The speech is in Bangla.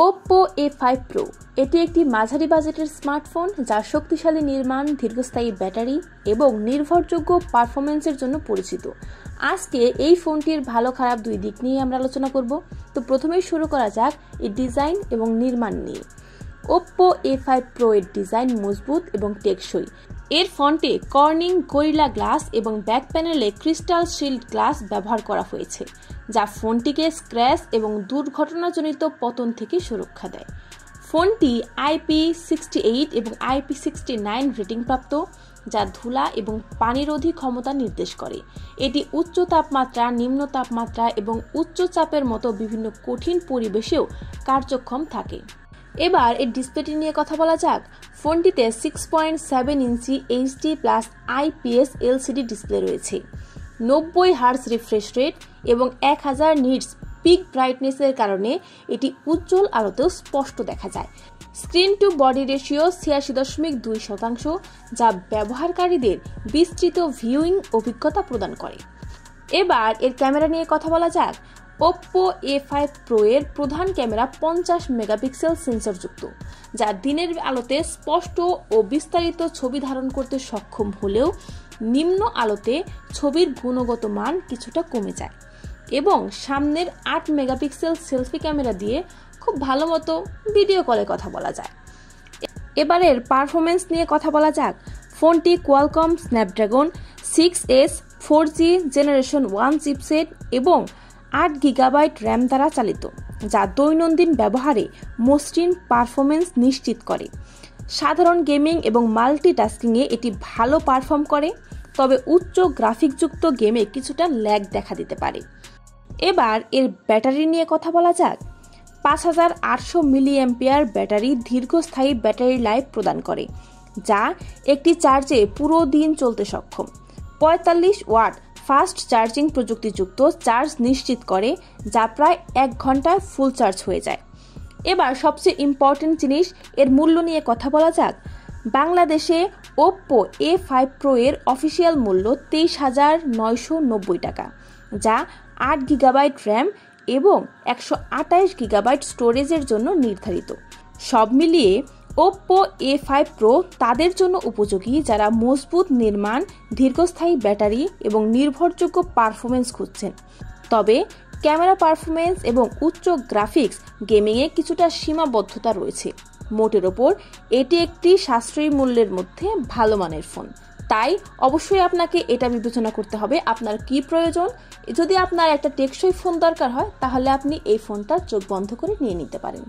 Oppo A5 Pro এটি একটি মাঝারি বাজেটের স্মার্টফোন যার শক্তিশালী নির্মাণ, দীর্ঘস্থায়ী ব্যাটারি এবং নির্ভরযোগ্য পারফরম্যান্সের জন্য পরিচিত। আজকে এই ফোনটির ভালো খারাপ দুই দিক নিয়ে আমরা আলোচনা করব। তো প্রথমেই শুরু করা যাক এর ডিজাইন এবং নির্মাণ নিয়ে। Oppo A5 Pro এর ডিজাইন মজবুত এবং টেকসই। এর ফন্টে কর্নিং গরিলা গ্লাস এবং ব্যাক প্যানেলে ক্রিস্টাল শিল্ড গ্লাস ব্যবহার করা হয়েছে, যা ফোনটিকে স্ক্র্যাচ এবং দুর্ঘটনাজনিত পতন থেকে সুরক্ষা দেয়। ফোনটি IP68 এবং IP69 রেটিংপ্রাপ্ত, যা ধুলা এবং পানিরোধী ক্ষমতা নির্দেশ করে। এটি উচ্চ তাপমাত্রা, নিম্ন তাপমাত্রা এবং উচ্চ চাপের মতো বিভিন্ন কঠিন পরিবেশেও কার্যক্ষম থাকে। এবার এর ডিসপ্লেটি নিয়ে কথা বলা যাক। ফোনটিতে 6.7 ইঞ্চি HD+ IPS LCD ডিসপ্লে রয়েছে, 90 হার্জ রিফ্রেশ রেট এবং 1000 নিটস পিক ব্রাইটনেসের কারণে এটি উজ্জ্বল আলোতেও স্পষ্ট দেখা যায়। স্ক্রিন টু বডি রেশিও 86.2%, যা ব্যবহারকারীদের বিস্তৃত ভিউইং অভিজ্ঞতা প্রদান করে। এবার এর ক্যামেরা নিয়ে কথা বলা যাক। Oppo A5 Pro এর প্রধান ক্যামেরা 50 মেগাপিক্সেল সেন্সরযুক্ত, যা দিনের আলোতে স্পষ্ট ও বিস্তারিত ছবি ধারণ করতে সক্ষম হলেও নিম্ন আলোতে ছবির গুণগত মান কিছুটা কমে যায়, এবং সামনের 8 মেগাপিক্সেল সেলফি ক্যামেরা দিয়ে খুব ভালো মতো ভিডিও কলে কথা বলা যায়। এবারের পারফরমেন্স নিয়ে কথা বলা যাক। ফোনটি Qualcomm Snapdragon 6S 4G generation 1 chipset এবং 8 গিগাবাইট র্যাম দ্বারা চালিত, যা দৈনন্দিন ব্যবহারে মসৃণ পারফরমেন্স নিশ্চিত করে। সাধারণ গেমিং এবং মাল্টিটাস্কিংয়ে এটি ভালো পারফর্ম করে, তবে উচ্চ গ্রাফিকযুক্ত গেমে কিছুটা ল্যাগ দেখা দিতে পারে। এবার এর ব্যাটারি নিয়ে কথা বলা যাক। 5800 মিলিঅ্যাম্পিয়ার ব্যাটারি দীর্ঘস্থায়ী ব্যাটারি লাইফ প্রদান করে, যা একটি চার্জে পুরো দিন চলতে সক্ষম। 45 ওয়াট ফাস্ট চার্জিং প্রযুক্তিযুক্ত চার্জ নিশ্চিত করে, যা প্রায় 1 ঘন্টায় ফুল চার্জ হয়ে যায়। এবার সবচেয়ে ইম্পর্টেন্ট জিনিস, এর মূল্য নিয়ে কথা বলা যাক। বাংলাদেশে Oppo A5 Pro এর অফিসিয়াল মূল্য 23,990 টাকা, যা 8 গিগাবাইট র্যাম এবং 128 গিগাবাইট স্টোরেজের জন্য নির্ধারিত। সব মিলিয়ে Oppo A5 Pro তাদের জন্য উপযোগী যারা মজবুত নির্মাণ, দীর্ঘস্থায়ী ব্যাটারি এবং নির্ভরযোগ্য পারফরমেন্স খুঁজছেন। তবে ক্যামেরা পারফরমেন্স এবং উচ্চ গ্রাফিক্স গেমিংয়ে কিছুটা সীমাবদ্ধতা রয়েছে। মোটের ওপর এটি একটি সাশ্রয়ী মূল্যের মধ্যে ভালো মানের ফোন, তাই অবশ্যই আপনাকে এটা বিবেচনা করতে হবে আপনার কি প্রয়োজন। যদি আপনার একটা টেকসই ফোন দরকার হয়, তাহলে আপনি এই ফোনটা চোখ বন্ধ করে নিয়ে নিতে পারেন।